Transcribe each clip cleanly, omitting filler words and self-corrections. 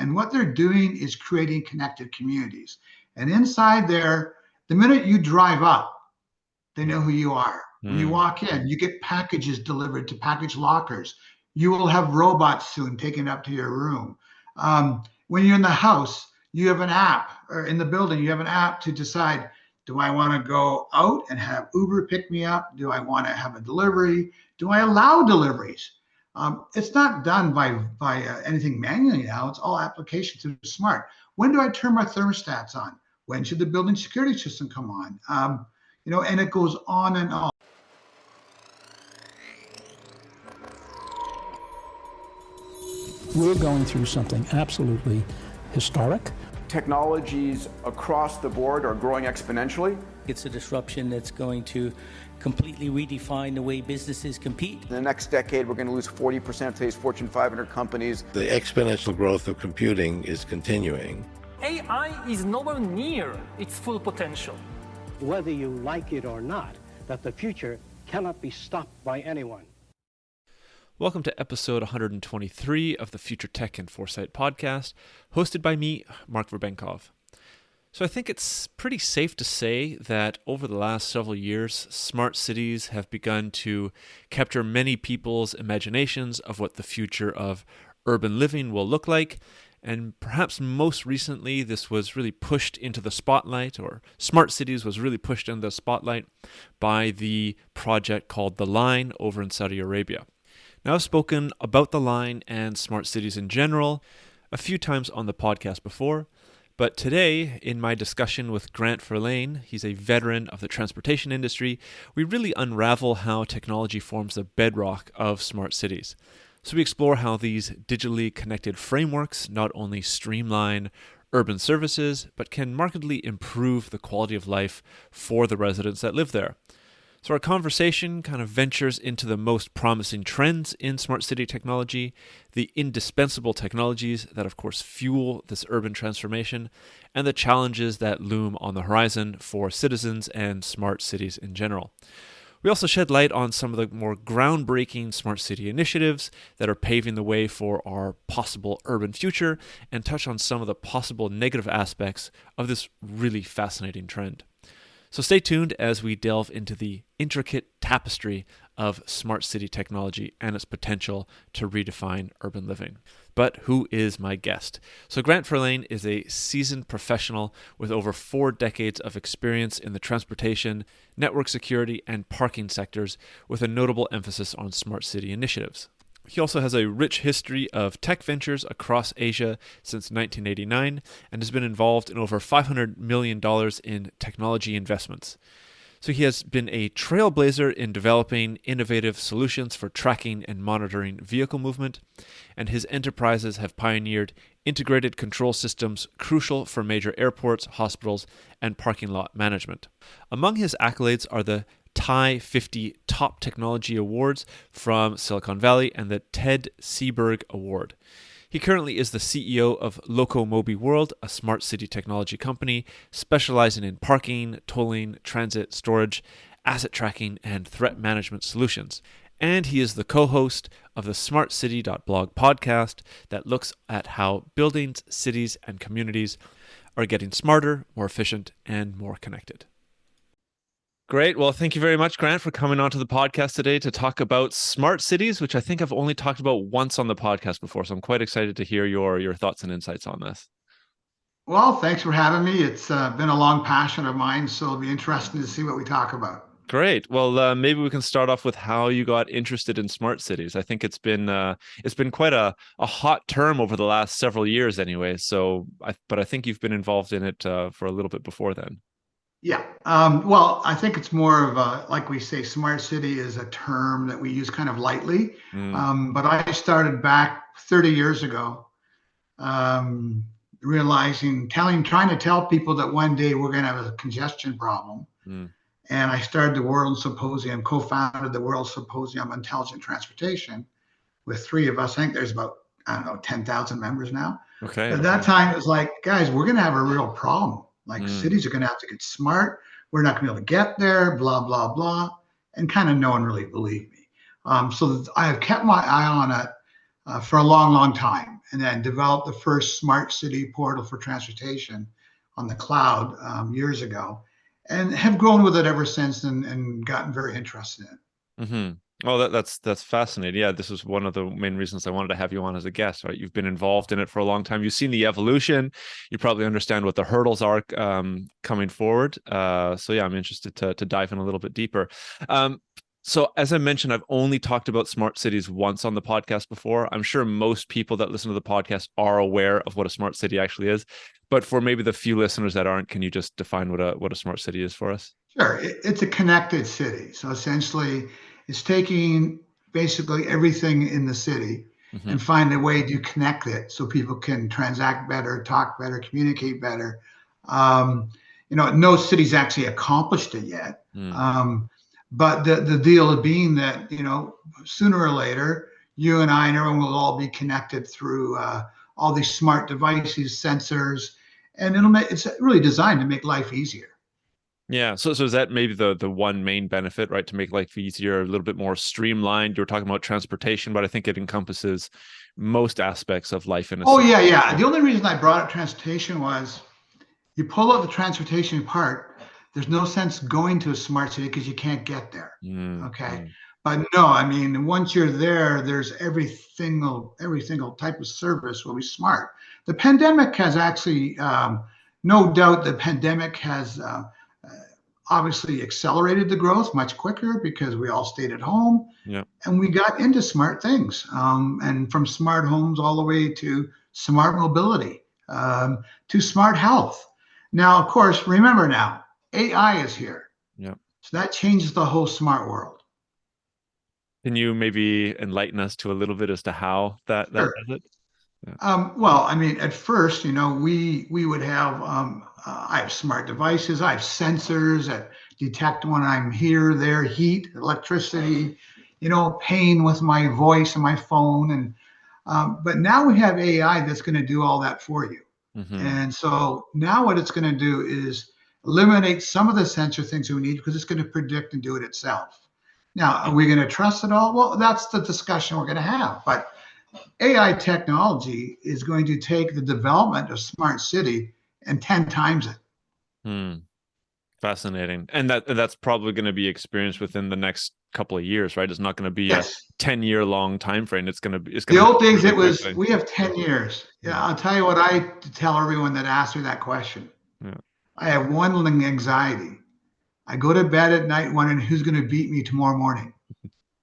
And what they're doing is creating connected communities. And inside there, the minute you drive up, they know who you are. When you walk in, you get packages delivered to package lockers. You will have robots soon taken up to your room. When you're in the house, you have an app, or in the building, you have an app to decide, do I want to go out and have Uber pick me up? Do I want to have a delivery? Do I allow deliveries? It's not done by anything manually now. It's all applications through smart. When do I turn my thermostats on? When should the building security system come on? And it goes on and on. We're going through something absolutely historic. Technologies across the board are growing exponentially. It's a disruption that's going to completely redefine the way businesses compete. In the next decade, we're going to lose 40% of today's Fortune 500 companies. The exponential growth of computing is continuing. AI is nowhere near its full potential. Whether you like it or not, that the future cannot be stopped by anyone. Welcome to episode 123 of the Future Tech and Foresight podcast, hosted by me, Mark Verbenkov. So I think it's pretty safe to say that over the last several years, smart cities have begun to capture many people's imaginations of what the future of urban living will look like. And perhaps most recently, this was really pushed into the spotlight, or smart cities was really pushed into the spotlight by the project called The Line over in Saudi Arabia. Now, I've spoken about The Line and smart cities in general a few times on the podcast before, but today, in my discussion with Grant Furlane, he's a veteran of the transportation industry, we really unravel how technology forms the bedrock of smart cities. So we explore how these digitally connected frameworks not only streamline urban services, but can markedly improve the quality of life for the residents that live there. So our conversation kind of ventures into the most promising trends in smart city technology, the indispensable technologies that of course fuel this urban transformation, and the challenges that loom on the horizon for citizens and smart cities in general. We also shed light on some of the more groundbreaking smart city initiatives that are paving the way for our possible urban future, and touch on some of the possible negative aspects of this really fascinating trend. So stay tuned as we delve into the intricate tapestry of smart city technology and its potential to redefine urban living. But who is my guest? So Grant Furlane is a seasoned professional with over 4 decades of experience in the transportation, network security, and parking sectors, with a notable emphasis on smart city initiatives. He also has a rich history of tech ventures across Asia since 1989 and has been involved in over $500 million in technology investments. So he has been a trailblazer in developing innovative solutions for tracking and monitoring vehicle movement, and his enterprises have pioneered integrated control systems crucial for major airports, hospitals, and parking lot management. Among his accolades are the TIE 50 Top Technology Awards from Silicon Valley and the Ted Seberg Award. He currently is the CEO of Locomobi World, a smart city technology company specializing in parking, tolling, transit, storage, asset tracking, and threat management solutions. And he is the co-host of the smartcity.blog podcast that looks at how buildings, cities, and communities are getting smarter, more efficient, and more connected. Great. Well, thank you very much, Grant, for coming onto the podcast today to talk about smart cities, which I think I've only talked about once on the podcast before. So I'm quite excited to hear your thoughts and insights on this. Well, thanks for having me. It's been a long passion of mine, so it'll be interesting to see what we talk about. Great. Well, maybe we can start off with how you got interested in smart cities. I think it's been quite a hot term over the last several years, anyway. But I think you've been involved in it for a little bit before then. Yeah. Well, I think it's more of like we say, smart city is a term that we use kind of lightly. But I started back 30 years ago, trying to tell people that one day we're going to have a congestion problem. And I started the World Symposium, co-founded the World Symposium on Intelligent Transportation with 3 of us. I think there's about, 10,000 members now. Okay. At that time, it was like, guys, we're going to have a real problem. Like cities are going to have to get smart. We're not going to be able to get there, blah, blah, blah. And kind of no one really believed me. So I have kept my eye on it. for a long, long time, and then developed the first smart city portal for transportation on the cloud years ago, and have grown with it ever since, and gotten very interested in it. Mm-hmm. Oh, that's fascinating. Yeah, this is one of the main reasons I wanted to have you on as a guest, right? You've been involved in it for a long time. You've seen the evolution. You probably understand what the hurdles are coming forward. So yeah, I'm interested to dive in a little bit deeper. So as I mentioned, I've only talked about smart cities once on the podcast before. I'm sure most people that listen to the podcast are aware of what a smart city actually is. But for maybe the few listeners that aren't, can you just define what a smart city is for us? Sure, it's a connected city. So essentially, it's taking basically everything in the city and find a way to connect it so people can transact better, talk better, communicate better. No city's actually accomplished it yet. But the deal being that, sooner or later, you and I and everyone will all be connected through all these smart devices, sensors, and it's really designed to make life easier. Yeah. So is that maybe the one main benefit, right? To make life easier, a little bit more streamlined. You were talking about transportation, but I think it encompasses most aspects of life in a city. Yeah. The only reason I brought up transportation was you pull out the transportation part, there's no sense going to a smart city because you can't get there. Okay. But no, I mean, once you're there, there's every single type of service will be smart. The pandemic has actually, no doubt the pandemic has obviously accelerated the growth much quicker because we all stayed at home, and we got into smart things, and from smart homes all the way to smart mobility, to smart health. Now, of course, remember now, AI is here. So that changes the whole smart world. Can you maybe enlighten us to a little bit as to how that does it? Well, I mean, at first, we would have, I have smart devices, I have sensors that detect when I'm here, there, heat, electricity, pain with my voice and my phone. And but now we have AI that's going to do all that for you. And so now what it's going to do is eliminate some of the sensor things we need because it's going to predict and do it itself. Now, are we going to trust it all? Well, that's the discussion we're going to have. But AI technology is going to take the development of smart city and 10 times it. Fascinating. And that's probably going to be experienced within the next couple of years, right? It's not going to be a 10-year long time frame. It's going to the old days it was we have 10 years. Yeah, I'll tell you what I tell everyone that asks me that question. I have one anxiety. I go to bed at night wondering who's going to beat me tomorrow morning.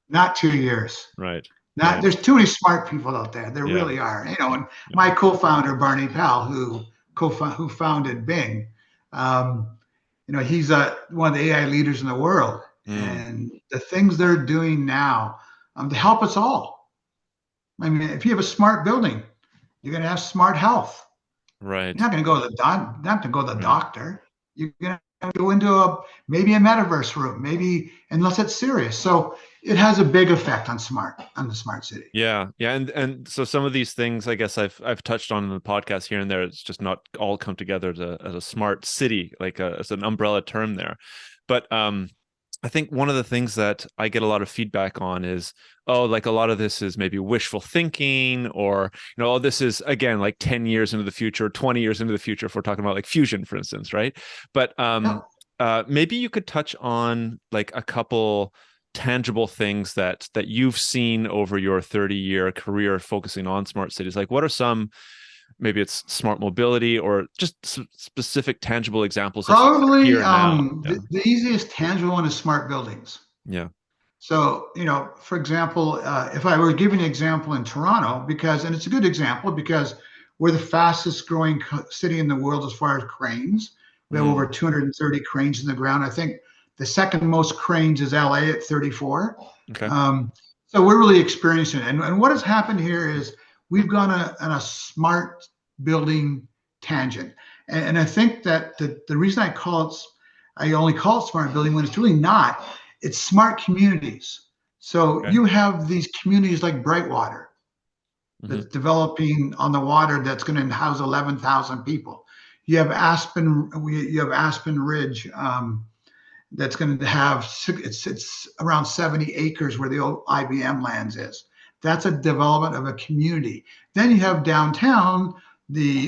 Not 2 years. Right. There's too many smart people out there. There really are. And my co-founder Barney Powell, who founded Bing, he's one of the AI leaders in the world, and the things they're doing now to help us all. I mean, if you have a smart building, you're going to have smart health. Right. You're not going to go to the doctor. You're going to go into maybe a metaverse room, maybe, unless it's serious. So it has a big effect on the smart city. Yeah. And so some of these things, I guess I've touched on in the podcast here and there. It's just not all come together as a smart city, like as an umbrella term there. But I think one of the things that I get a lot of feedback on is, like a lot of this is maybe wishful thinking, or, this is, again, like 10 years into the future, 20 years into the future, if we're talking about like fusion, for instance, right? But maybe you could touch on like a couple tangible things that you've seen over your 30-year career focusing on smart cities. Like what are some, maybe it's smart mobility or just specific tangible examples? Probably the easiest tangible one is smart buildings. Yeah. So, for example, if I were giving an example in Toronto, and it's a good example because we're the fastest growing city in the world as far as cranes. We have over 230 cranes in the ground. I think the second most cranes is LA at 34. Okay. So we're really experiencing it. And what has happened here is we've gone on a smart building tangent. And I think that the reason I only call it smart building when it's really not, it's smart communities. So you have these communities like Brightwater that's developing on the water that's going to house 11,000 people. You have Aspen Ridge that's going to have it's around 70 acres where the old IBM lands is. That's a development of a community. Then you have downtown,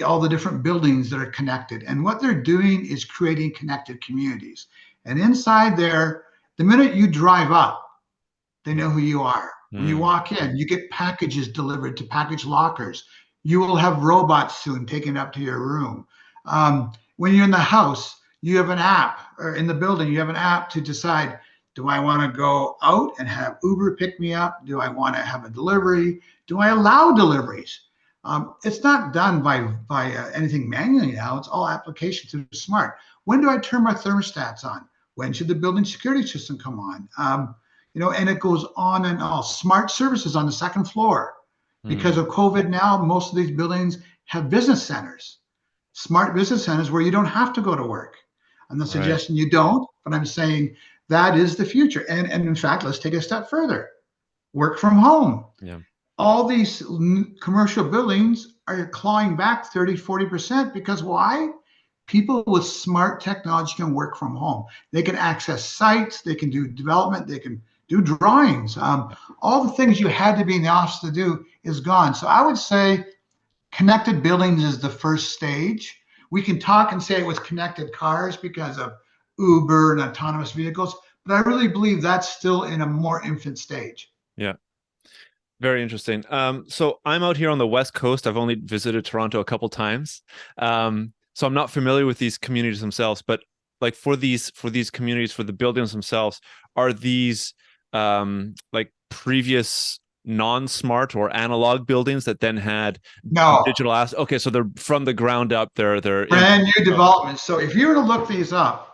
all the different buildings that are connected. And what they're doing is creating connected communities. And inside there, the minute you drive up, they know who you are. When you walk in, you get packages delivered to package lockers. You will have robots soon taken up to your room. When you're in the house, you have an app, or in the building, you have an app to decide, do I want to go out and have Uber pick me up? Do I want to have a delivery? Do I allow deliveries? It's not done by anything manually now. It's all applications through smart. When do I turn my thermostats on? When should the building security system come on? And it goes on and on. Smart services on the second floor. Because of COVID now, most of these buildings have business centers, smart business centers where you don't have to go to work. I'm not suggesting you don't, but I'm saying that is the future. And in fact, let's take a step further. Work from home. Yeah. All these commercial buildings are clawing back 30, 40% because why? People with smart technology can work from home. They can access sites, they can do development, they can do drawings. All the things you had to be in the office to do is gone. So I would say connected buildings is the first stage. We can talk and say it was connected cars because of Uber and autonomous vehicles, but I really believe that's still in a more infant stage. Yeah. Very interesting. So I'm out here on the West Coast. I've only visited Toronto a couple times. So I'm not familiar with these communities themselves, but like for these communities, for the buildings themselves, are these like previous non-smart or analog buildings that then had digital assets? Okay, so they're from the ground up. They're brand new developments. So if you were to look these up,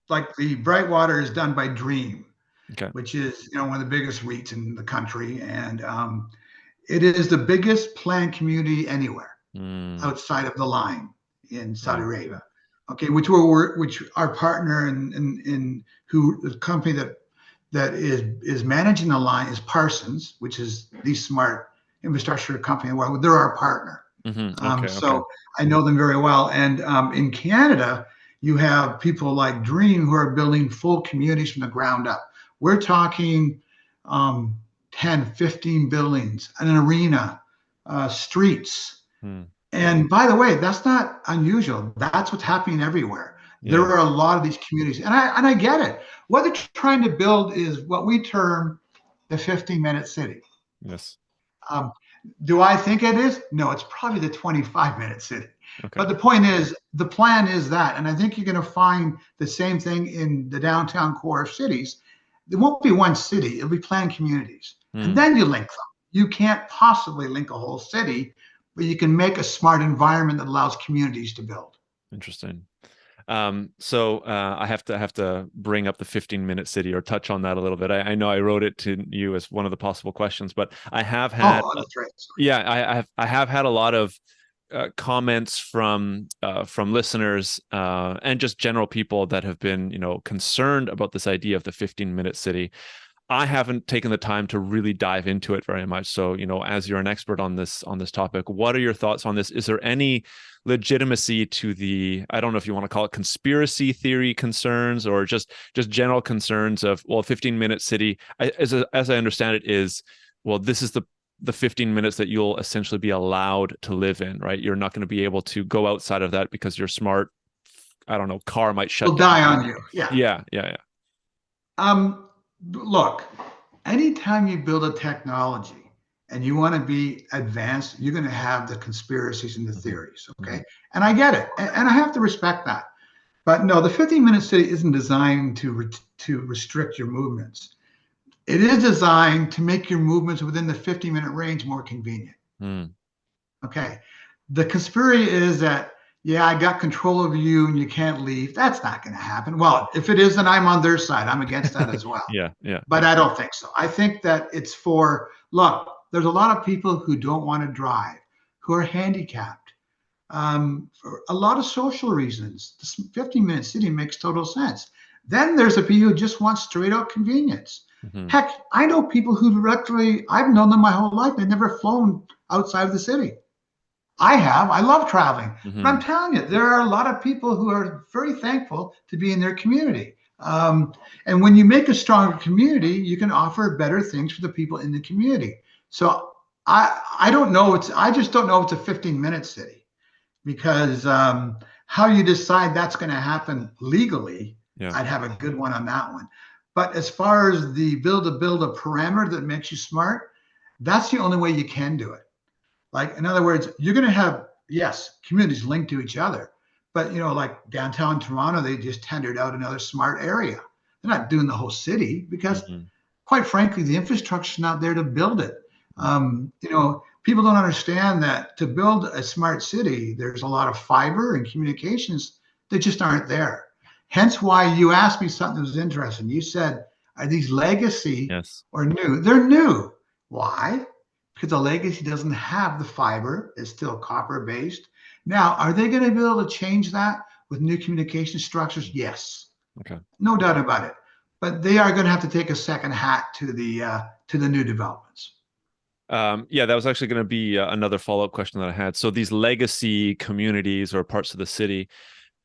like the Brightwater is done by Dream, which is one of the biggest REITs in the country, and it is the biggest planned community anywhere outside of the Line in Saudi Arabia. Okay, which our partner in who the company that is managing the Line is Parsons, which is the smart infrastructure company. Well, they're our partner. So I know them very well. And in Canada, you have people like Dream who are building full communities from the ground up. We're talking 10, 15 buildings, an arena, streets. And by the way, that's not unusual. That's what's happening everywhere. There are a lot of these communities, and I get it. What they're trying to build is what we term the 15-minute city. Yes. Do I think it is? No, it's probably the 25-minute city. But the point is, the plan is that, and I think you're going to find the same thing in the downtown core of cities. There won't be one city; it'll be planned communities, and then you link them. You can't possibly link a whole city, but you can make a smart environment that allows communities to build. Interesting. So I have to bring up the 15-minute city or touch on that a little bit. I know I wrote it to you as one of the possible questions, but I have had, I have had a lot of comments from listeners and just general people that have been, concerned about this idea of the 15-minute city. I haven't taken the time to really dive into it very much. So, as you're an expert on this topic, what are your thoughts on this? Is there any legitimacy to the, I don't know if you want to call it conspiracy theory concerns or just general concerns of, 15-minute city, as I understand it is, this is the 15 minutes that you'll essentially be allowed to live in, right? You're not going to be able to go outside of that because your smart, car might shut down. Die on you. Yeah. Look, anytime you build a technology and you want to be advanced, you're going to have the conspiracies and the theories, okay? And I get it, and I have to respect that. But no, the 15-minute city isn't designed to restrict your movements. It is designed to make your movements within the 50-minute range more convenient. Okay. The conspiracy is that, I got control of you and you can't leave. That's not going to happen. Well, if it is, then I'm on their side. I'm against that as well. Yeah. But I don't think so. I think that it's there's a lot of people who don't want to drive, who are handicapped, for a lot of social reasons. The 15-minute city makes total sense. Then there's the people who just want straight out convenience. Heck, I know people who I've known them my whole life. They've never flown outside of the city. I have. I love traveling. But I'm telling you, there are a lot of people who are very thankful to be in their community. And when you make a stronger community, you can offer better things for the people in the community. So I don't know. I just don't know if it's a 15-minute city, because how you decide that's going to happen legally, Yeah. I'd have a good one on that one. But as far as the build a parameter that makes you smart, that's the only way you can do it. Like, in other words, you're going to have, yes, communities linked to each other, but like downtown Toronto, they just tendered out another smart area. They're not doing the whole city because, quite frankly, the infrastructure is not there to build it. People don't understand that to build a smart city, there's a lot of fiber and communications that just aren't there. Hence why you asked me something that was interesting. You said, are these legacy Yes. or new? They're new. Why? Because the legacy doesn't have the fiber. It's still copper based. Now, are they going to be able to change that with new communication structures? Yes. Okay. No doubt about it. But they are going to have to take a second hat to the new developments. Yeah, that was actually going to be another follow-up question that I had. So these legacy communities or parts of the city,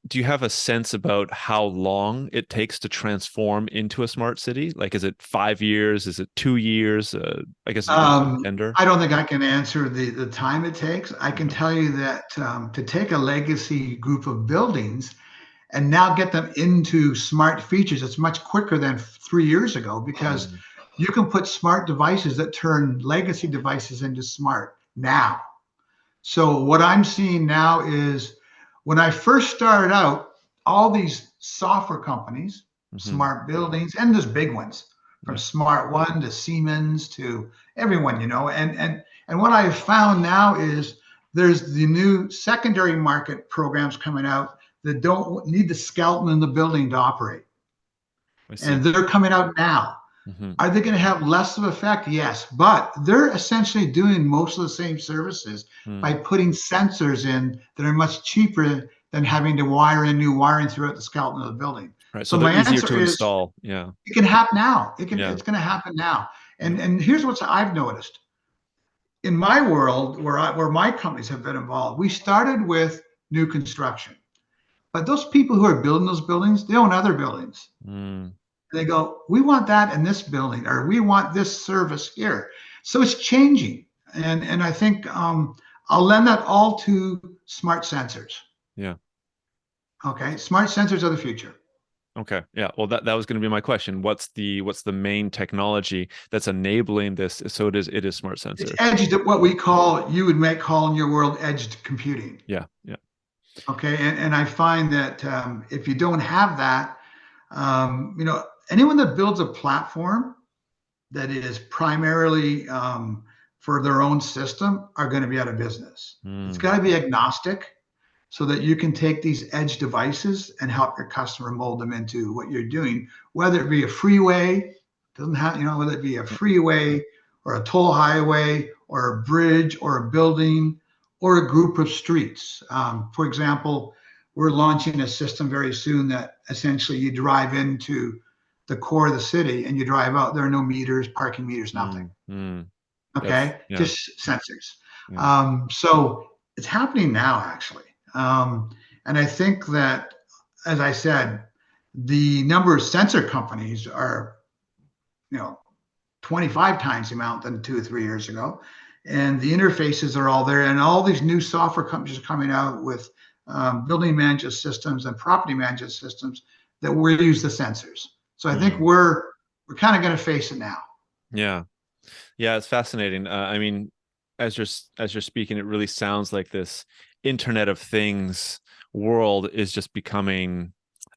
do you have a sense about how long it takes to transform into a smart city? Like, is it 5 years? Is it 2 years? I guess it's tender. I don't think I can answer the time it takes. I can tell you that to take a legacy group of buildings and now get them into smart features, it's much quicker than 3 years ago, because you can put smart devices that turn legacy devices into smart now. So what I'm seeing now is, when I first started out, all these software companies, smart buildings, and there's big ones, from Smart One to Siemens to everyone, and what I've found now is there's the new secondary market programs coming out that don't need the skeleton in the building to operate. And they're coming out now. Are they going to have less of effect? Yes, but they're essentially doing most of the same services by putting sensors in that are much cheaper than having to wire in new wiring throughout the skeleton of the building. Right. So they're my easier answer to is, install. Yeah. it can happen now. It's going to happen now. And here's what I've noticed. In my world, where my companies have been involved, we started with new construction. But those people who are building those buildings, they own other buildings. They go, we want that in this building, or we want this service here. So it's changing. And I think I'll lend that all to smart sensors. Yeah. Okay. Smart sensors are the future. Okay. Yeah. Well, that was going to be my question. What's the main technology that's enabling this? So it is smart sensors. It's edged, what you might call in your world edged computing. Yeah. Yeah. Okay. And I find that if you don't have that, anyone that builds a platform that is primarily for their own system are going to be out of business. It's got to be agnostic, so that you can take these edge devices and help your customer mold them into what you're doing, whether it be a freeway, whether it be a freeway or a toll highway or a bridge or a building or a group of streets. For example, we're launching a system very soon that essentially you drive into the core of the city and you drive out. There are no meters, parking meters, nothing. Okay, just sensors. So it's happening now, actually. And I think that, as I said, the number of sensor companies are, 25 times the amount than 2 or 3 years ago. And the interfaces are all there. And all these new software companies are coming out with building management systems and property management systems that will use the sensors. So I think we're kind of going to face it now. Yeah. Yeah. It's fascinating. I mean, as you're speaking, it really sounds like this Internet of Things world is just becoming,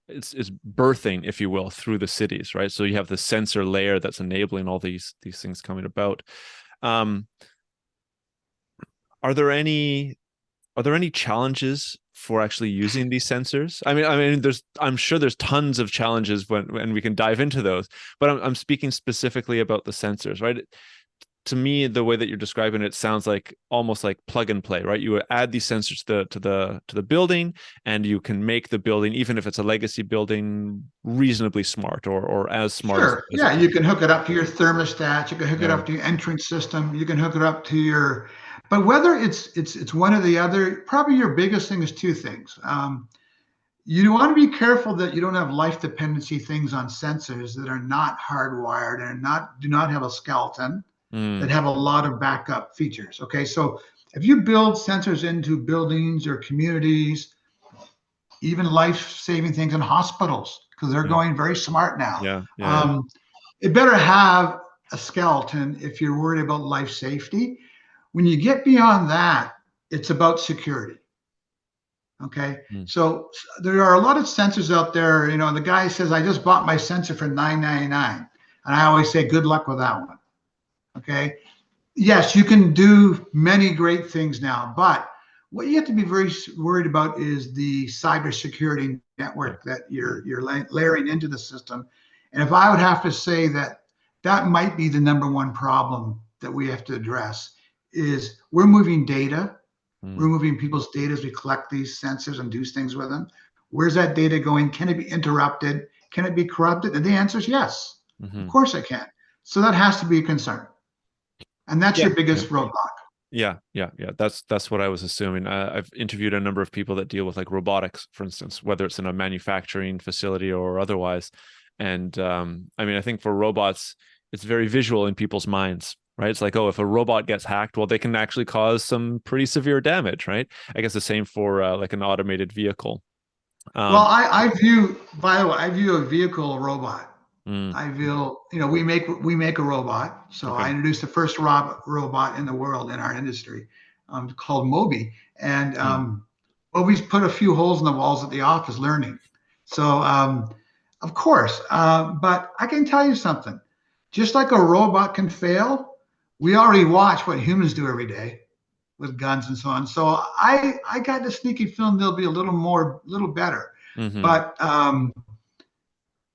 it's birthing, if you will, through the cities, right? So you have the sensor layer that's enabling all these things coming about. Are there any challenges for actually using these sensors? I mean, I'm sure there's tons of challenges when we can dive into those, but I'm speaking specifically about the sensors, right? To me, the way that you're describing it sounds like almost like plug and play, right? You would add these sensors to the building, and you can make the building, even if it's a legacy building, reasonably smart or as smart. Sure. Yeah, you can hook it up to your thermostat. You can hook it up to your entrance system. You can hook it up to your. But whether it's one or the other, probably your biggest thing is two things. You want to be careful that you don't have life dependency things on sensors that are not hardwired and do not have a skeleton. that have a lot of backup features. Okay, so if you build sensors into buildings or communities, even life-saving things in hospitals, because they're going very smart now. It better have a skeleton if you're worried about life safety. When you get beyond that, it's about security. Okay, so there are a lot of sensors out there. You know, the guy says, I just bought my sensor for $9.99. And I always say, good luck with that one. Okay, yes, you can do many great things now, but what you have to be very worried about is the cybersecurity network that you're layering into the system. And if I would have to say that might be the #1 problem that we have to address, is we're moving data. We're moving people's data as we collect these sensors and do things with them. Where's that data going? Can it be interrupted? Can it be corrupted? And the answer is yes. Of course it can. So that has to be a concern. And that's your biggest roadblock. Yeah. That's what I was assuming. I've interviewed a number of people that deal with like robotics, for instance, whether it's in a manufacturing facility or otherwise. And I mean, I think for robots, it's very visual in people's minds, right? It's like, oh, if a robot gets hacked, well, they can actually cause some pretty severe damage, right? I guess the same for like an automated vehicle. Well, I view, by the way, I view a vehicle a robot. I feel, you know, we make a robot. So I introduced the first robot in the world in our industry, called Moby, and Moby's put a few holes in the walls at the office learning. So of course, but I can tell you something. Just like a robot can fail, we already watch what humans do every day with guns and so on. So I got the sneaky feeling they'll be a little better.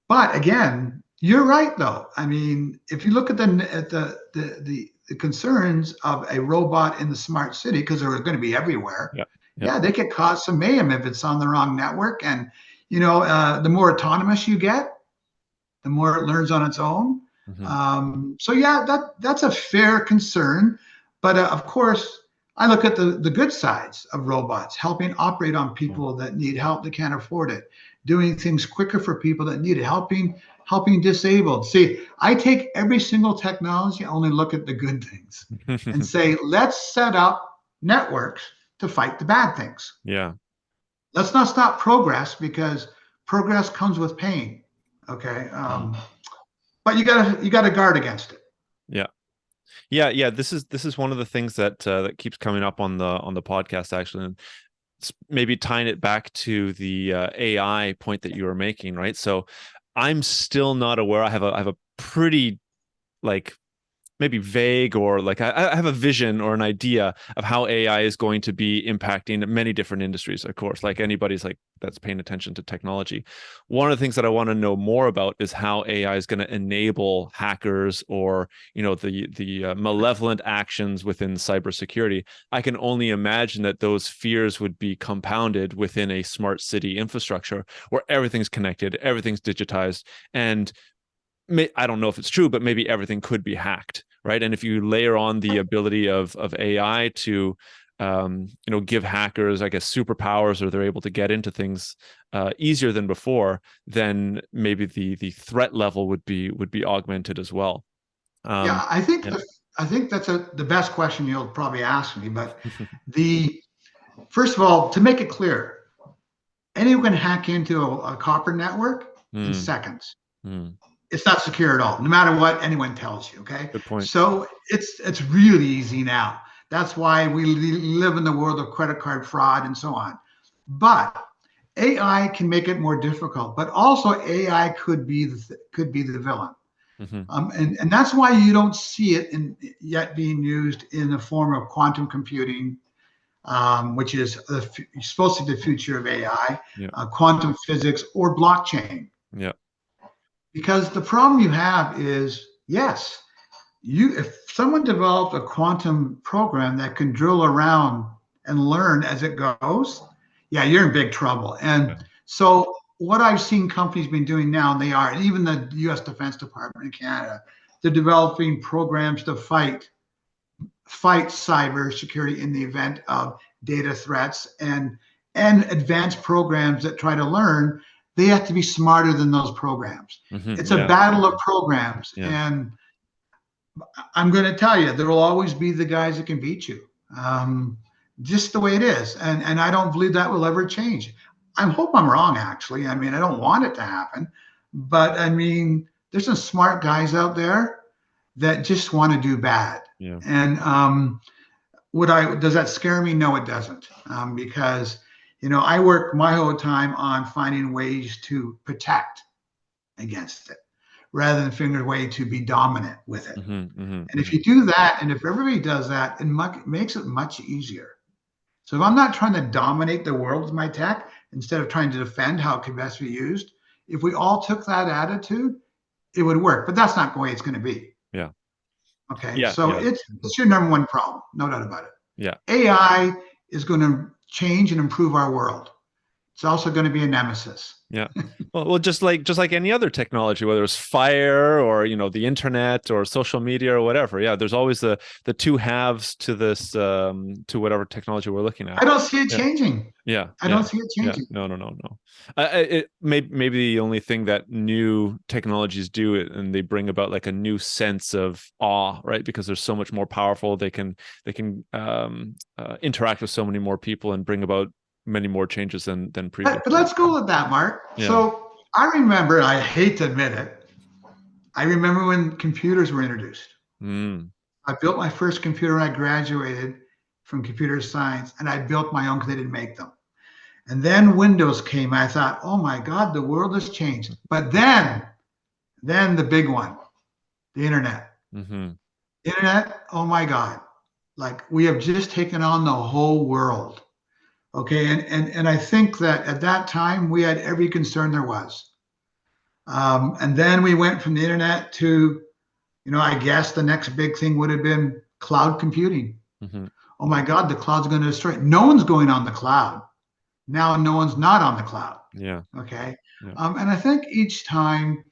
But again, you're right though. I mean, if you look at the concerns of a robot in the smart city, because they're going to be everywhere. Yeah, they could cause some mayhem if it's on the wrong network. And you know, the more autonomous you get, the more it learns on its own. So yeah, that's a fair concern. But of course, I look at the good sides of robots, helping operate on people that need help that can't afford it, doing things quicker for people that need it, helping disabled. See, I take every single technology, I only look at the good things and say, let's set up networks to fight the bad things. Let's not stop progress, because progress comes with pain. Okay. But you gotta guard against it. Yeah. This is one of the things that that keeps coming up on the podcast, actually, and maybe tying it back to the AI point that you were making, right? So I'm still not aware. I have a pretty like maybe vague, or like I have a vision or an idea of how AI is going to be impacting many different industries, of course, like anybody's like that's paying attention to technology. One of the things that I want to know more about is how AI is going to enable hackers, or you know, the malevolent actions within cybersecurity. I can only imagine that those fears would be compounded within a smart city infrastructure where everything's connected, everything's digitized, and I don't know if it's true, but maybe everything could be hacked, right? And if you layer on the ability of AI to, you know, give hackers, I guess, superpowers, or they're able to get into things easier than before, then maybe the threat level would be augmented as well. Yeah, I think that's the best question you'll probably ask me. But first of all, to make it clear, anyone can hack into a copper network in seconds. It's not secure at all, no matter what anyone tells you. Okay. Good point. So it's really easy now. That's why we live in the world of credit card fraud and so on. But AI can make it more difficult. But also AI could be the villain. And that's why you don't see it yet being used in the form of quantum computing, which is supposed to be the future of AI, quantum physics, or blockchain. Because the problem you have is, yes, if someone developed a quantum program that can drill around and learn as it goes, yeah, you're in big trouble. And so what I've seen companies been doing now, and they are, and even the U.S. Defense Department in Canada, they're developing programs to fight cyber security in the event of data threats, and advanced programs that try to learn. They have to be smarter than those programs. It's a battle of programs. And I'm going to tell you, there will always be the guys that can beat you. Just the way it is. And I don't believe that will ever change. I hope I'm wrong, actually. I mean, I don't want it to happen. But I mean, there's some smart guys out there that just want to do bad. Yeah. And does that scare me? No, it doesn't. Because, I work my whole time on finding ways to protect against it, rather than figuring a way to be dominant with it. And if you do that, and if everybody does that, it makes it much easier. So if I'm not trying to dominate the world with my tech, instead of trying to defend how it could best be used, if we all took that attitude, it would work. But that's not the way it's going to be. Yeah. Okay. Yeah, so yeah. It's your number one problem, no doubt about it. Yeah. AI is going to change and improve our world. It's also going to be a nemesis. Yeah. Well, just like any other technology, whether it's fire or, the internet or social media or whatever. Yeah. There's always the two halves to this, to whatever technology we're looking at. I don't see it changing. Yeah. I don't see it changing. Yeah. No. It maybe the only thing that new technologies do, and they bring about like a new sense of awe, right? Because they're so much more powerful. They can interact with so many more people and bring about many more changes than previous. But let's go with that, Mark. Yeah. So I remember, I hate to admit it, I remember when computers were introduced. I built my first computer when I graduated from computer science, and I built my own because they didn't make them. And then Windows came. I thought, oh my God, the world has changed. But then the big one, the internet. Internet, oh my God. Like, we have just taken on the whole world. Okay, and I think that at that time we had every concern there was. And then we went from the internet to, I guess the next big thing would have been cloud computing. Oh my God, the cloud's going to destroy it. No one's going on the cloud. Now no one's not on the cloud. Yeah. Okay. Yeah. And I think each time,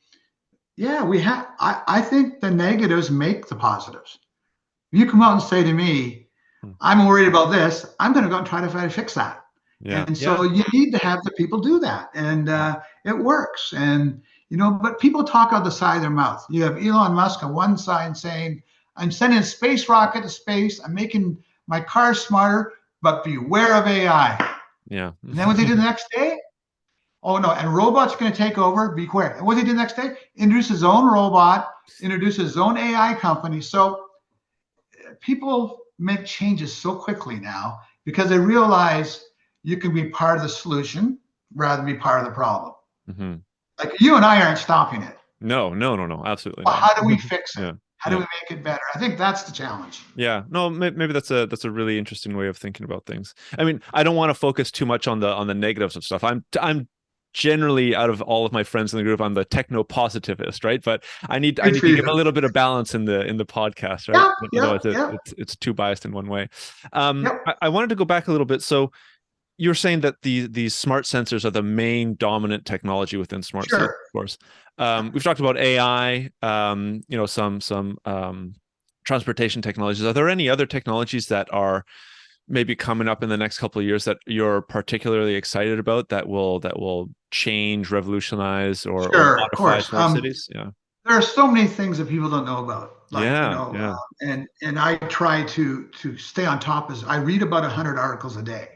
I think the negatives make the positives. You come out and say to me, I'm worried about this, I'm going to go and try to fix that. Yeah. And so you need to have the people do that. And it works. And, but people talk out the side of their mouth. You have Elon Musk on one side saying, I'm sending a space rocket to space. I'm making my cars smarter, but beware of AI. Yeah. And then what they do the next day? Oh, no. And robots are going to take over. Beware. And what they do the next day? Introduce his own robot, introduce his own AI company. So people make changes so quickly now because they realize you can be part of the solution rather than be part of the problem. Like, you and I aren't stopping it. No, absolutely. Well, how do we fix it? Yeah. How do we make it better? I think that's the challenge. Yeah, no, maybe that's a really interesting way of thinking about things. I mean, I don't want to focus too much on the negatives of stuff. I'm generally, out of all of my friends in the group, I'm the techno positivist, right? But I need to give a little bit of balance in the podcast, right? It's too biased in one way. I wanted to go back a little bit. So you're saying that these smart sensors are the main dominant technology within smart sensors, of course. We've talked about AI, some transportation technologies. Are there any other technologies that are maybe coming up in the next couple of years that you're particularly excited about that will change, revolutionize, or modify smart cities? Yeah. There are so many things that people don't know about. Like, and I try to stay on top. As I read about 100 articles a day.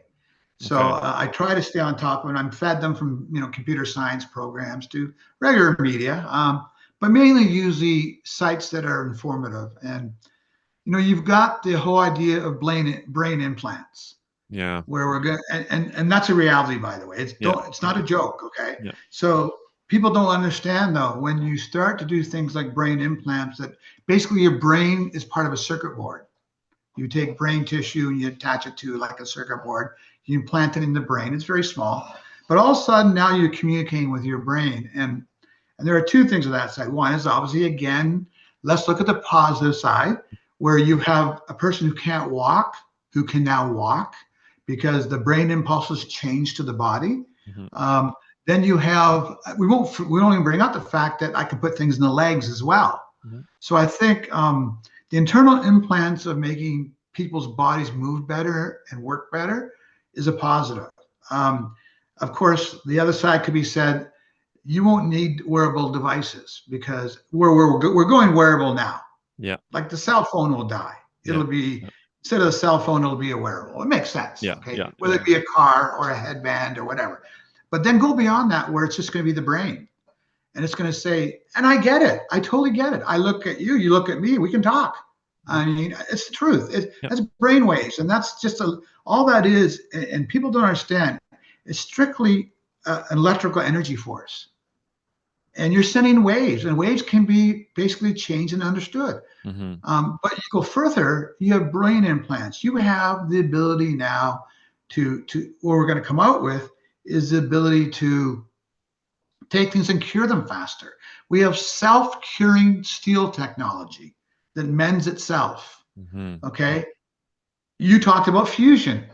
So I try to stay on top of it. I'm fed them from computer science programs to regular media, but mainly use the sites that are informative. And you've got the whole idea of brain implants. Yeah. Where we're going, and that's a reality, by the way. It's not a joke. Okay. Yeah. So people don't understand, though, when you start to do things like brain implants, that basically your brain is part of a circuit board. You take brain tissue and you attach it to like a circuit board. You implant it in the brain. It's very small, but all of a sudden now you're communicating with your brain. And there are two things on that side. One is obviously, again, let's look at the positive side, where you have a person who can't walk, who can now walk because the brain impulses change to the body. Mm-hmm. Then you have, we won't even bring up the fact that I can put things in the legs as well. Mm-hmm. So I think the internal implants of making people's bodies move better and work better is a positive. Of course, the other side could be said, you won't need wearable devices because we're going wearable now. Yeah. Like the cell phone will die. It'll be, instead of the cell phone, it'll be a wearable. It makes sense. Yeah, Okay. yeah, Whether it be a car or a headband or whatever. But then go beyond that, where it's just going to be the brain. And it's going to say, and I get it. I totally get it. I look at you, you look at me, we can talk. I mean, it's the truth. That's brain waves. And that's just all that is. And people don't understand. It's strictly an electrical energy force. And you're sending waves, and waves can be basically changed and understood. But you go further, you have brain implants. You have the ability now to what we're going to come out with is the ability to take things and cure them faster. We have self-curing steel technology that mends itself. Okay. You talked about fusion.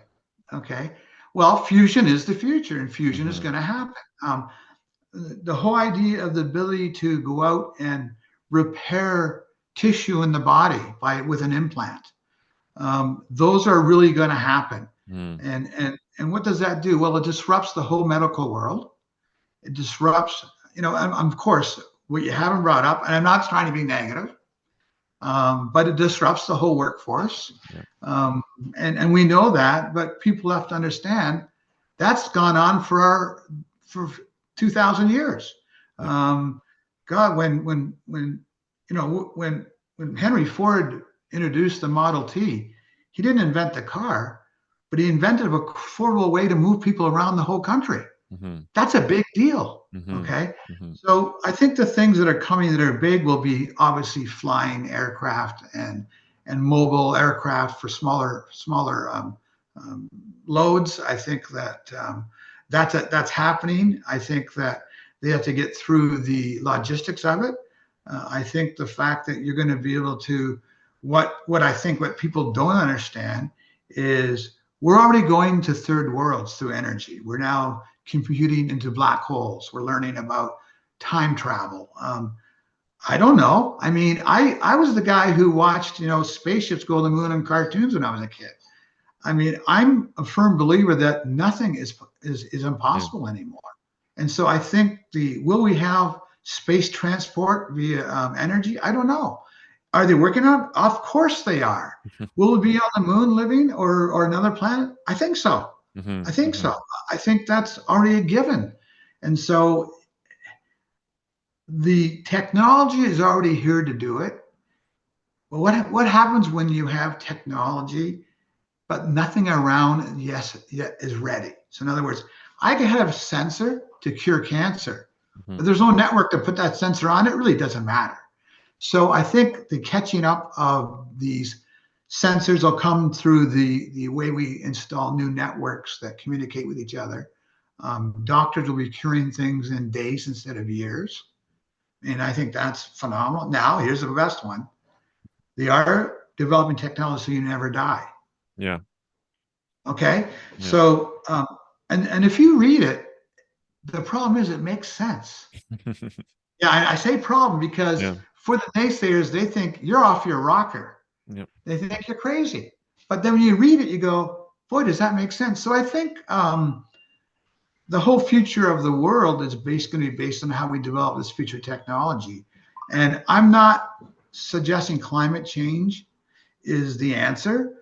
Okay. Well, fusion is the future, and fusion is going to happen. The whole idea of the ability to go out and repair tissue in the body with an implant, those are really going to happen. And what does that do? Well, it disrupts the whole medical world. It disrupts, of course, what you haven't brought up, and I'm not trying to be negative, but it disrupts the whole workforce. And we know that, but people have to understand that's gone on for 2,000 years. God, when Henry Ford introduced the Model T, he didn't invent the car, but he invented an affordable way to move people around the whole country. That's a big deal. Okay. So I think the things that are coming that are big will be obviously flying aircraft and mobile aircraft for smaller loads. I think that that's happening. I think that they have to get through the logistics of it. I think the fact that you're going to be able to, what people don't understand is we're already going to third worlds through energy. We're now computing into black holes. We're learning about time travel. I don't know. I mean, I was the guy who watched, spaceships go to the moon in cartoons when I was a kid. I mean, I'm a firm believer that nothing is impossible anymore. And so I think will we have space transport via energy? I don't know. Are they working on it? Of course they are. Will it be on the moon living or another planet? I think so. I think so. I think that's already a given. And so the technology is already here to do it. But what happens when you have technology, but nothing around yet is ready? So in other words, I can have a sensor to cure cancer, but there's no network to put that sensor on. It really doesn't matter. So I think the catching up of these sensors will come through the way we install new networks that communicate with each other. Doctors will be curing things in days instead of years. And I think that's phenomenal. Now, here's the best one. They are developing technology so you never die. Yeah. Okay. Yeah. So, and if you read it, the problem is it makes sense. Yeah, I say problem because for the naysayers, they think you're off your rocker. Yep. They think you're crazy. But then when you read it, you go, boy, does that make sense? So I think the whole future of the world is going to be based on how we develop this future technology. And I'm not suggesting climate change is the answer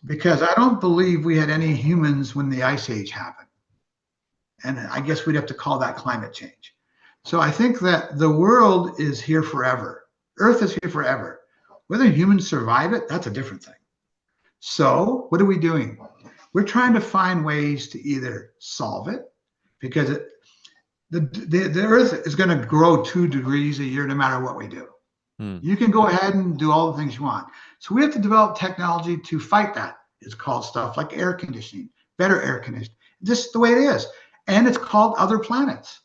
because I don't believe we had any humans when the Ice Age happened. And I guess we'd have to call that climate change. So I think that the world is here forever. Earth is here forever. Whether humans survive it, that's a different thing. So what are we doing? We're trying to find ways to either solve it, because the Earth is going to grow 2 degrees a year no matter what we do. You can go ahead and do all the things you want. So we have to develop technology to fight that. It's called stuff like air conditioning, better air conditioning, just the way it is. And it's called other planets.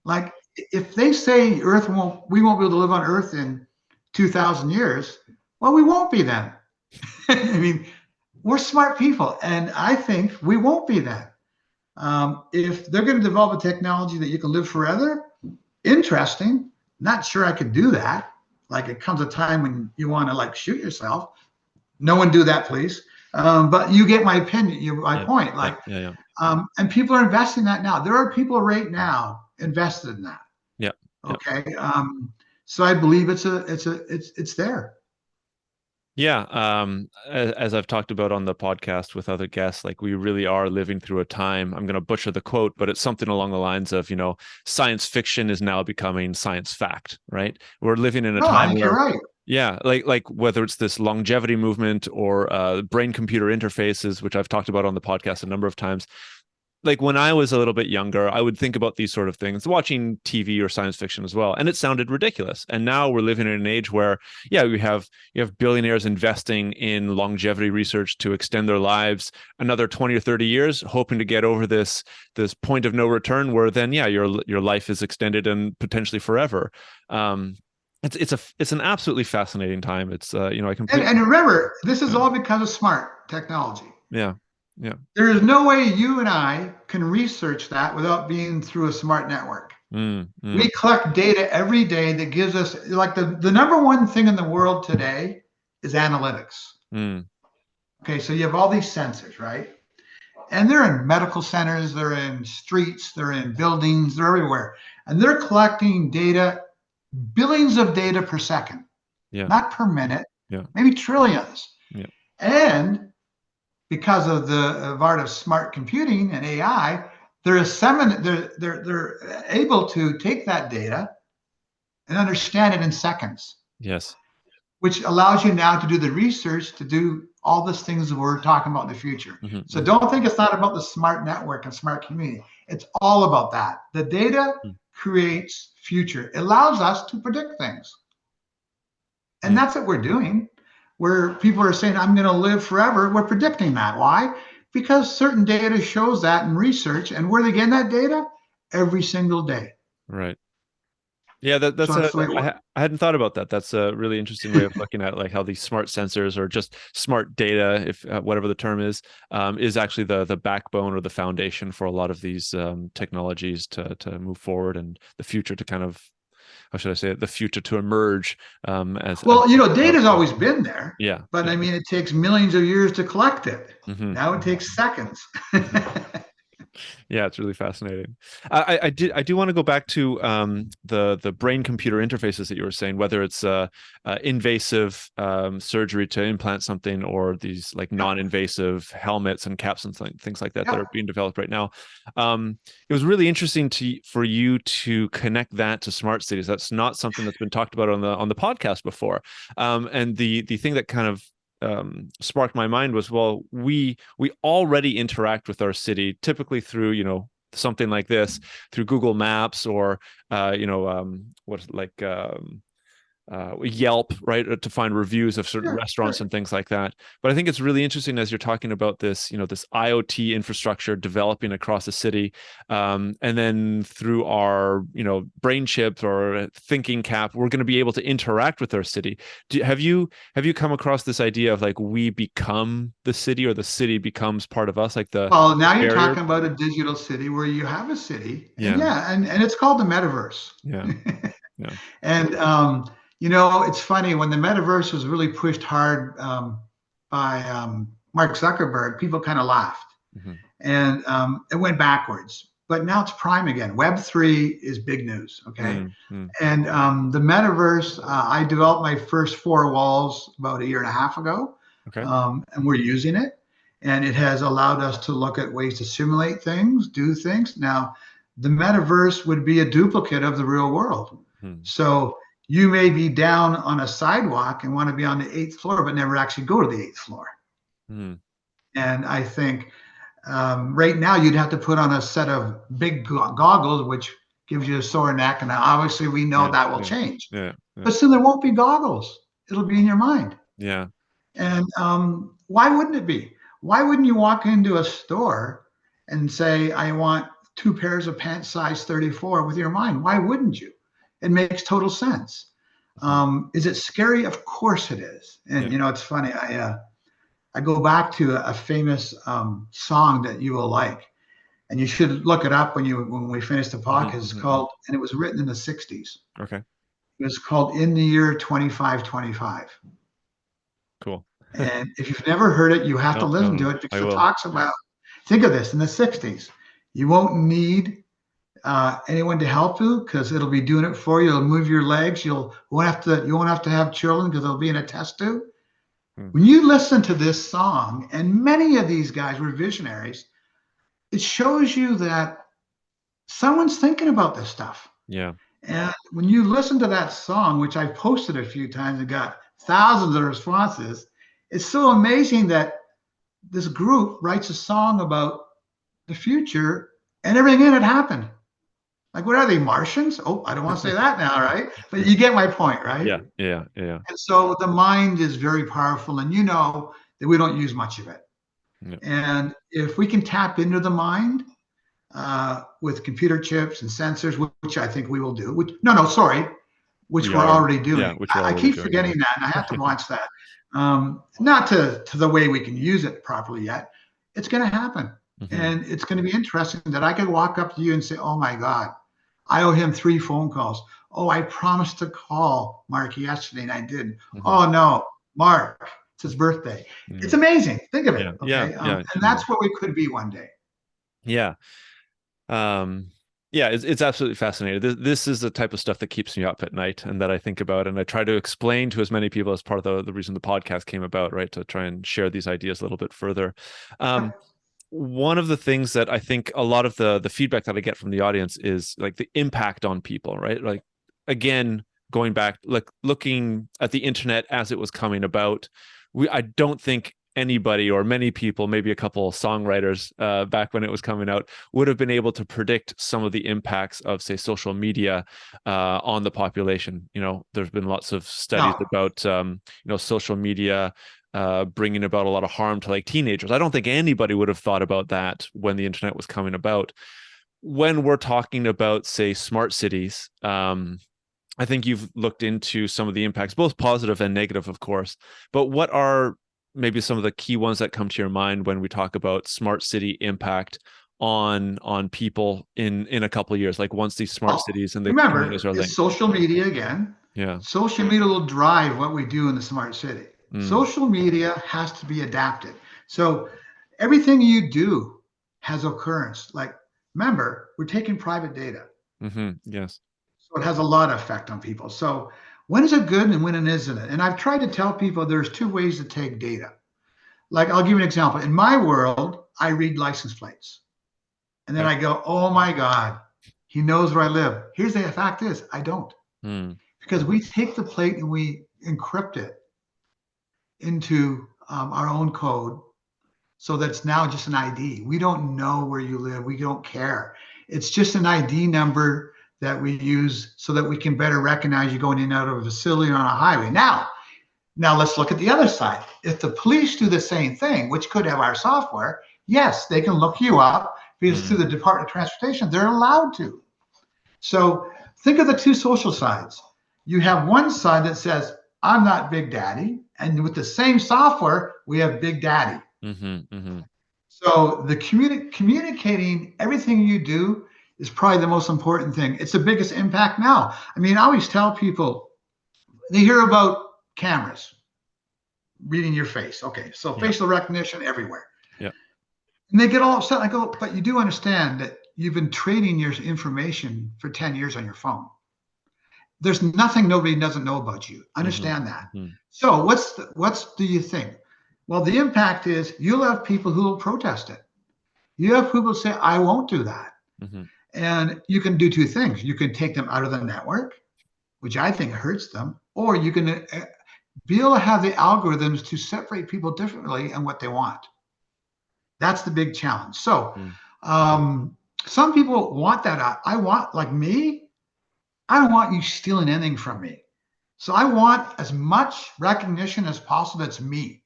Like if they say we won't be able to live on Earth in 2,000 years, well, we won't be then. I mean, we're smart people, and I think we won't be then. If they're going to develop a technology that you can live forever, interesting. Not sure I could do that. Like it comes a time when you want to shoot yourself. No one do that, please. But you get my opinion, my point. And people are investing in that now. There are people right now invested in that. Yeah. Okay. So I believe it's there. Yeah, as I've talked about on the podcast with other guests, like we really are living through a time. I'm going to butcher the quote, but it's something along the lines of, science fiction is now becoming science fact, right? We're living in a No, I time think you're where, right. yeah, like whether it's this longevity movement or brain-computer interfaces, which I've talked about on the podcast a number of times. Like when I was a little bit younger, I would think about these sort of things, watching TV or science fiction as well, and it sounded ridiculous. And now we're living in an age where, yeah, you have billionaires investing in longevity research to extend their lives another 20 or 30 years, hoping to get over this point of no return, where then, yeah, your life is extended and potentially forever. It's an absolutely fascinating time. It's I completely And remember, this is all because of smart technology. yeah. Yeah. There is no way you and I can research that without being through a smart network. We collect data every day that gives us, like, the number one thing in the world today is analytics. Okay, so you have all these sensors, right? And they're in medical centers, they're in streets, they're in buildings, they're everywhere. And they're collecting data, billions of data per second, not per minute, maybe trillions. Yeah. And because of the art of smart computing and AI, they're able to take that data and understand it in seconds. Yes. Which allows you now to do the research to do all these things that we're talking about in the future. So don't think it's not about the smart network and smart community. It's all about that. The data creates future. It allows us to predict things. And that's what we're doing. Where people are saying, I'm going to live forever, we're predicting that. Why? Because certain data shows that in research. And where are they getting that data? Every single day. Right. Yeah, I hadn't thought about that. That's a really interesting way of looking at like how these smart sensors or just smart data, if whatever the term is actually the backbone or the foundation for a lot of these technologies to move forward, and the future to kind of, how should I say it, the future to emerge data's always been there. Yeah. But I mean, it takes millions of years to collect it. Now it takes seconds. Yeah, it's really fascinating. I do want to go back to the brain computer interfaces that you were saying, whether it's invasive surgery to implant something, or these like non-invasive helmets and caps and things like that that are being developed right now. It was really interesting for you to connect that to smart cities. That's not something that's been talked about on the podcast before. And the thing that kind of sparked my mind was, well, we already interact with our city typically through something like this, through Google Maps or Yelp, right, to find reviews of certain restaurants and things like that. But I think it's really interesting as you're talking about this, this IoT infrastructure developing across the city, and then through our, brain chips or thinking cap, we're going to be able to interact with our city. Have you come across this idea of like we become the city, or the city becomes part of us, like the? Well, now you're talking about a digital city where you have a city, and it's called the metaverse. Yeah, yeah, and it's funny, when the metaverse was really pushed hard by Mark Zuckerberg, people kind of laughed, and it went backwards. But now it's prime again. Web3 is big news, okay? And the metaverse, I developed my first 4 walls about 1.5 years ago, and we're using it. And it has allowed us to look at ways to simulate things, do things. Now, the metaverse would be a duplicate of the real world. So you may be down on a sidewalk and want to be on the 8th floor, but never actually go to the 8th floor. And I think right now you'd have to put on a set of big goggles, which gives you a sore neck. And obviously we know that will change. But soon there won't be goggles. It'll be in your mind. Yeah. And why wouldn't it be? Why wouldn't you walk into a store and say, I want 2 pairs of pants size 34 with your mind? Why wouldn't you? It makes total sense. Is it scary? Of course it is. And it's funny. I go back to a famous song that you will like, and you should look it up when we finish the podcast. It's called, and it was written in the 60s. Okay. It was called "In the Year 2525." Cool. And if you've never heard it, you have to listen to it, because it talks about. Think of this in the 60s. You won't need anyone to help you, because it'll be doing it for you. It'll move your legs. You won't have to have children, because it'll be in a test tube. When you listen to this song, and many of these guys were visionaries, it shows you that someone's thinking about this stuff. Yeah. And when you listen to that song, which I've posted a few times and got thousands of responses, it's so amazing that this group writes a song about the future and everything in it happened. Like, what are they, Martians? Oh, I don't want to say that now, right? But you get my point, right? Yeah. And so the mind is very powerful, and you know that we don't use much of it. Yeah. And if we can tap into the mind with computer chips and sensors, which I think we will do, which we're already doing. Yeah, I keep forgetting that, and I have to watch that. Not to the way we can use it properly yet. It's going to happen. And it's going to be interesting that I could walk up to you and say, oh my God, I owe him 3 phone calls. Oh, I promised to call Mark yesterday and I didn't. Oh no, Mark, it's his birthday. It's amazing. Think of it. And that's where we could be one day. Yeah. It's absolutely fascinating. This is the type of stuff that keeps me up at night and that I think about. And I try to explain to as many people as part of the reason the podcast came about, right? To try and share these ideas a little bit further. One of the things that I think a lot of the feedback that I get from the audience is like the impact on people, right? Like, again, going back, like looking at the internet as it was coming about, I don't think anybody or many people, maybe a couple songwriters back when it was coming out, would have been able to predict some of the impacts of, say, social media on the population. You know, there's been lots of studies about, social media bringing about a lot of harm to like teenagers. I don't think anybody would have thought about that when the internet was coming about. When we're talking about, say, smart cities, I think you've looked into some of the impacts, both positive and negative, of course. But what are maybe some of the key ones that come to your mind when we talk about smart city impact on people in a couple of years, like once these smart cities and the communities are linked? Social media again. Yeah. Social media will drive what we do in the smart city. Social media has to be adapted. So everything you do has occurrence. Like, remember, we're taking private data. Yes. So it has a lot of effect on people. So when is it good and when it isn't it? And I've tried to tell people there's 2 ways to take data. Like, I'll give you an example. In my world, I read license plates. And then I go, oh my God, he knows where I live. Here's the fact is, I don't. Because we take the plate and we encrypt it into our own code. So that's now just an ID. We don't know where you live. We don't care. It's just an ID number that we use so that we can better recognize you going in and out of a facility or on a highway. Now let's look at the other side. If the police do the same thing, which could have our software, yes, they can look you up because through the Department of Transportation, they're allowed to. So think of the 2 social sides. You have one side that says, I'm not Big Daddy. And with the same software, we have Big Daddy. So the communicating everything you do is probably the most important thing. It's the biggest impact now. I mean, I always tell people, they hear about cameras reading your face. Okay, so facial recognition everywhere. Yeah. And they get all upset. I go, but you do understand that you've been trading your information for 10 years on your phone. There's nothing nobody doesn't know about you. Understand that. So what's do you think? Well, the impact is you'll have people who will protest it. You have people say, I won't do that. And you can do 2 things. You can take them out of the network, which I think hurts them, or you can be able to have the algorithms to separate people differently and what they want. That's the big challenge. So some people want that. I want, like me, I don't want you stealing anything from me. So I want as much recognition as possible that's me.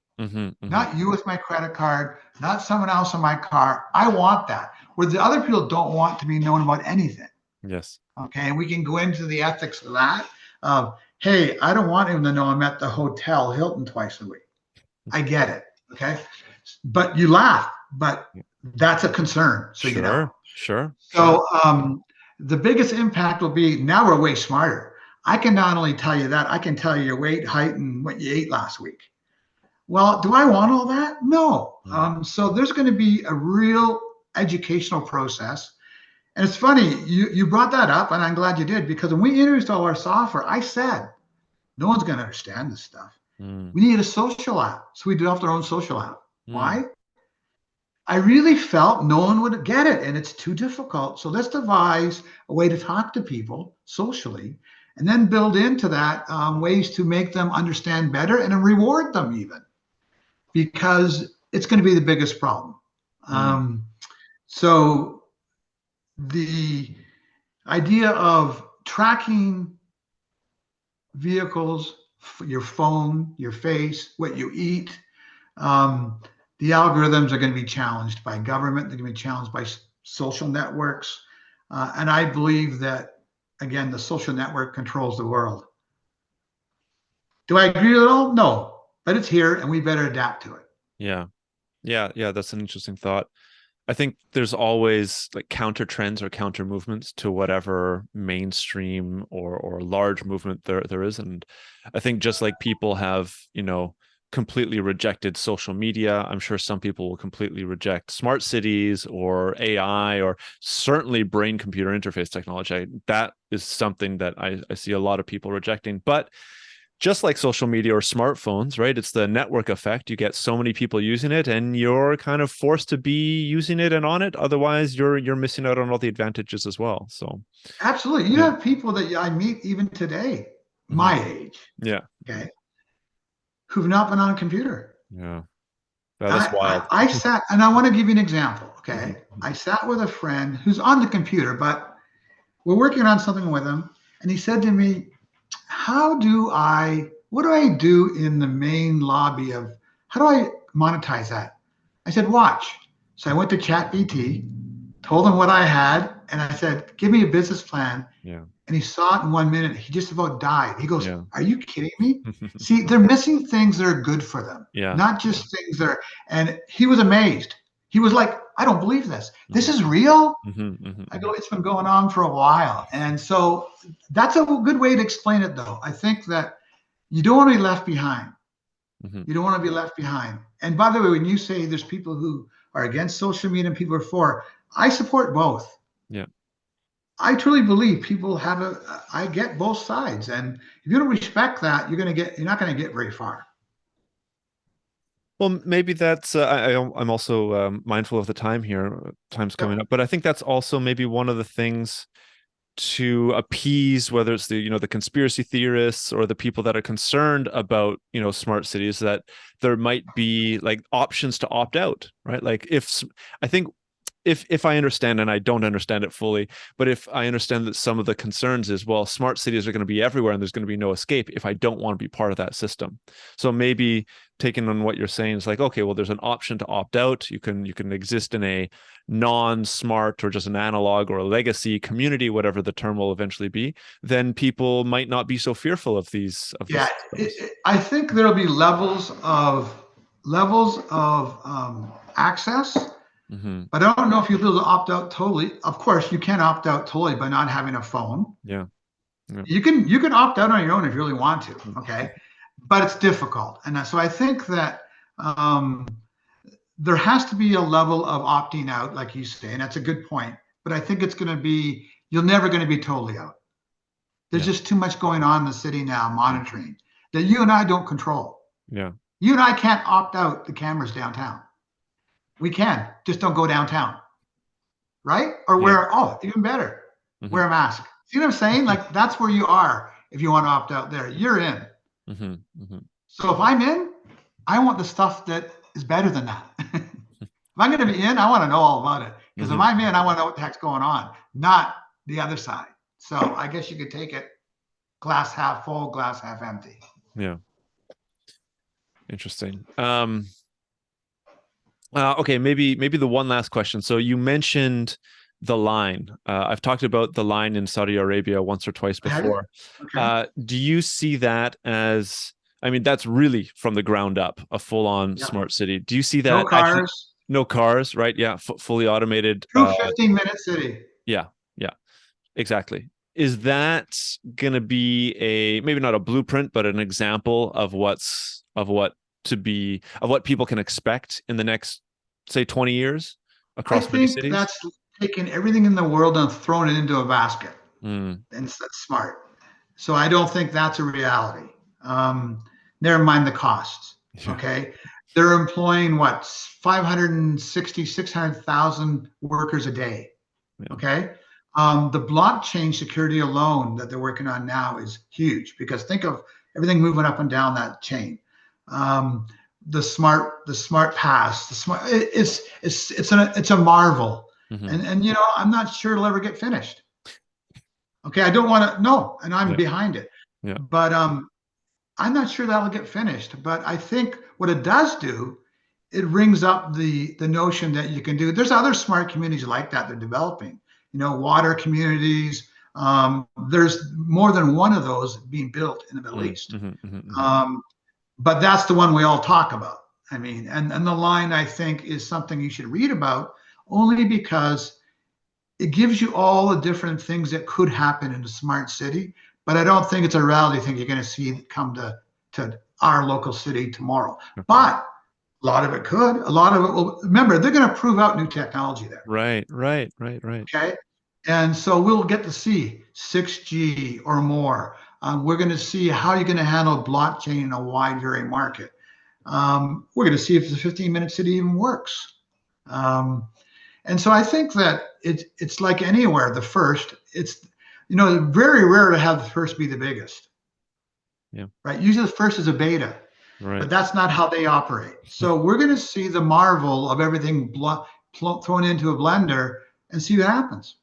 Not you with my credit card, not someone else in my car. I want that. Where the other people don't want to be known about anything. Yes. Okay, and we can go into the ethics of that. Hey, I don't want him to know I'm at the Hotel Hilton twice a week. I get it. Okay, but you laugh, but that's a concern. So you know. Sure. So the biggest impact will be, now we're way smarter. I can not only tell you that, I can tell you your weight, height, and what you ate last week. Well, do I want all that? No. So there's going to be a real educational process. And it's funny, you brought that up, and I'm glad you did, because when we introduced all our software, I said, no one's going to understand this stuff. We needed a social app. So we developed our own social app. Mm. Why? I really felt no one would get it and it's too difficult. So let's devise a way to talk to people socially and then build into that ways to make them understand better and reward them even, because it's going to be the biggest problem. So the idea of tracking vehicles, your phone, your face, what you eat, the algorithms are going to be challenged by government. They're going to be challenged by social networks. And I believe that, again, the social network controls the world. Do I agree with it all? No, but it's here and we better adapt to it. Yeah. That's an interesting thought. I think there's always like counter trends or counter movements to whatever mainstream or large movement there is. And I think just like people have, completely rejected social media, I'm sure some people will completely reject smart cities or AI or certainly brain computer interface technology. That is something that I see a lot of people rejecting. But just like social media or smartphones, right? It's the network effect. You get so many people using it and you're kind of forced to be using it and on it. Otherwise, you're missing out on all the advantages as well. So absolutely. You have people that I meet even today, my age. Yeah. Okay. Who've not been on a computer. Yeah. That's wild. I sat, and I want to give you an example. Okay. I sat with a friend who's on the computer, but we're working on something with him. And he said to me, what do I do in the main lobby of, how do I monetize that? I said, watch. So I went to ChatGPT, told him what I had, and I said, give me a business plan. Yeah. And he saw it in 1 minute. He just about died. He goes, Yeah. are you kidding me? See, they're missing things that are good for them. Yeah. Not just things that are, and he was amazed. He was like, I don't believe this. This is real? I go, it's been going on for a while. And so that's a good way to explain it, though. I think that you don't want to be left behind. You don't want to be left behind. And by the way, when you say there's people who are against social media and people are for, I support both. Yeah. I truly believe people I get both sides. And if you don't respect that, you're not going to get very far. Well, maybe that's, I'm also mindful of the time here, time's coming up, but I think that's also maybe one of the things to appease, whether it's the conspiracy theorists or the people that are concerned about, smart cities, that there might be like options to opt out, right? Like if I understand, and I don't understand it fully, but if I understand that some of the concerns is, well, smart cities are going to be everywhere and there's going to be no escape if I don't want to be part of that system. So maybe taking on what you're saying is like, okay, well, there's an option to opt out. You can exist in a non-smart or just an analog or a legacy community, whatever the term will eventually be. Then people might not be so fearful of these. I think there'll be levels of access. But I don't know if you'll be able to opt out totally. Of course, you can opt out totally by not having a phone. Yeah. You can opt out on your own if you really want to. Okay, but it's difficult, and so I think that there has to be a level of opting out, like you say, and that's a good point. But I think you're never going to be totally out. There's just too much going on in the city now, monitoring that you and I don't control. Yeah. You and I can't opt out the cameras downtown. We can, just don't go downtown, right? Or even better, wear a mask. See what I'm saying? Like that's where you are. If you want to opt out there, you're in. So if I'm in, I want the stuff that is better than that. If I'm going to be in, I want to know all about it. Because if I'm in, I want to know what the heck's going on, not the other side. So I guess you could take it glass half full, glass half empty. Yeah. Interesting. Okay, maybe the one last question. So you mentioned the line. I've talked about the line in Saudi Arabia once or twice before. Okay. Do you see that as, that's really from the ground up, a full-on smart city. Do you see that? No cars. No cars, right? Yeah, fully automated. True 15-minute city. Yeah, exactly. Is that going to be maybe not a blueprint, but an example of what people can expect in the next, say, 20 years across many cities? I think that's taken everything in the world and thrown it into a basket. And that's smart. So I don't think that's a reality. Never mind the costs. Okay. They're employing 560, 600,000 workers a day. Okay. The blockchain security alone that they're working on now is huge, because think of everything moving up and down that chain. The smart pass, it's a marvel. And you know, I'm not sure it'll ever get finished. Okay, I don't want to know, and I'm behind it. Yeah. But I'm not sure that'll get finished. But I think what it does do, it rings up the notion that you can do. There's other smart communities like that they're developing. You know, water communities. There's more than one of those being built in the Middle East. But that's the one we all talk about. I mean, and the line, I think, is something you should read about, only because it gives you all the different things that could happen in a smart city. But I don't think it's a reality thing you're going to see come to our local city tomorrow. But a lot of it could. A lot of it will. Remember, they're going to prove out new technology there. Right. Okay. And so we'll get to see 6G or more. We're going to see how you're going to handle blockchain in a wide varying market. We're going to see if the 15-minute city even works. And so I think that it's like anywhere, the first, it's, you know, very rare to have the first be the biggest. Yeah. Right. Usually the first is a beta. Right. But that's not how they operate. So we're going to see the marvel of everything thrown into a blender and see what happens.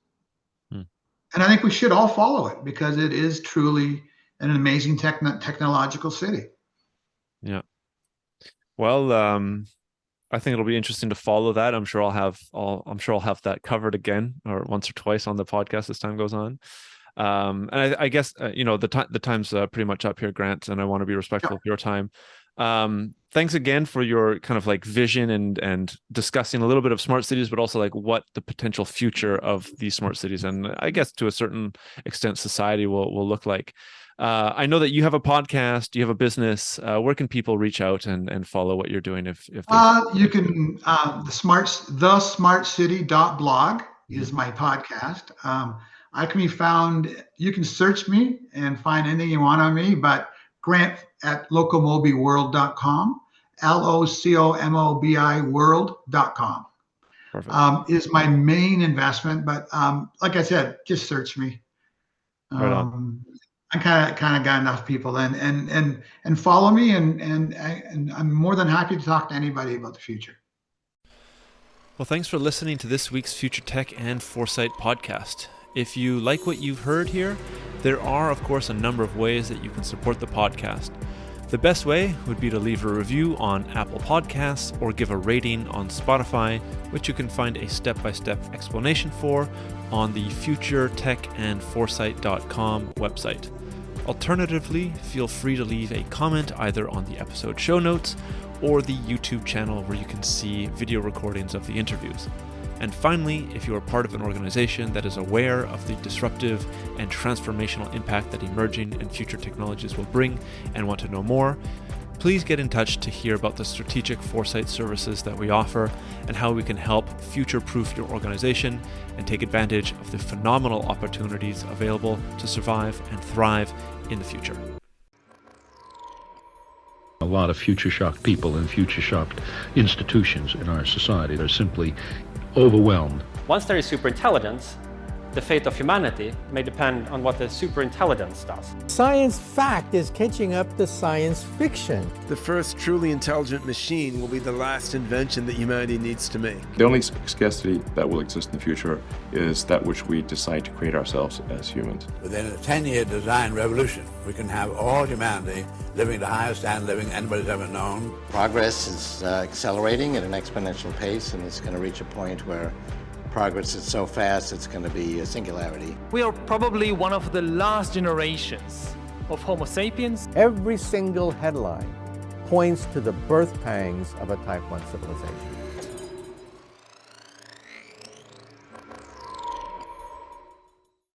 And I think we should all follow it, because it is truly an amazing technological city. Yeah. Well, I think it'll be interesting to follow that. I'm sure I'll have that covered again, or once or twice on the podcast as time goes on. And I guess you know, the time's pretty much up here, Grant, and I want to be respectful of your time. Thanks again for your kind of like vision and discussing a little bit of smart cities, but also like what the potential future of these smart cities, and I guess to a certain extent society will look like. I know that you have a podcast, you have a business. Where can people reach out and follow what you're doing? If you can, thesmartcity.blog is my podcast. I can be found. You can search me and find anything you want on me, but Grant at locomobiworld.com, LOCOMOBI world.com is my main investment. But like I said, just search me. Right on. I kind of got enough people, and follow me, and I'm more than happy to talk to anybody about the future. Well, thanks for listening to this week's Future Tech and Foresight podcast. If you like what you've heard here, there are, of course, a number of ways that you can support the podcast. The best way would be to leave a review on Apple Podcasts or give a rating on Spotify, which you can find a step-by-step explanation for on the futuretechandforesight.com website. Alternatively, feel free to leave a comment either on the episode show notes or the YouTube channel, where you can see video recordings of the interviews. And finally, if you are part of an organization that is aware of the disruptive and transformational impact that emerging and future technologies will bring and want to know more, please get in touch to hear about the strategic foresight services that we offer and how we can help future-proof your organization and take advantage of the phenomenal opportunities available to survive and thrive in the future. A lot of future-shocked people and future-shocked institutions in our society are simply overwhelmed. Once there is superintelligence, the fate of humanity may depend on what the superintelligence does. Science fact is catching up to science fiction. The first truly intelligent machine will be the last invention that humanity needs to make. The only scarcity that will exist in the future is that which we decide to create ourselves as humans. Within a 10-year design revolution, we can have all humanity living the highest standard of living anybody's ever known. Progress is accelerating at an exponential pace, and it's going to reach a point where progress is so fast it's going to be a singularity. We are probably one of the last generations of Homo sapiens. Every single headline points to the birth pangs of a Type 1 civilization.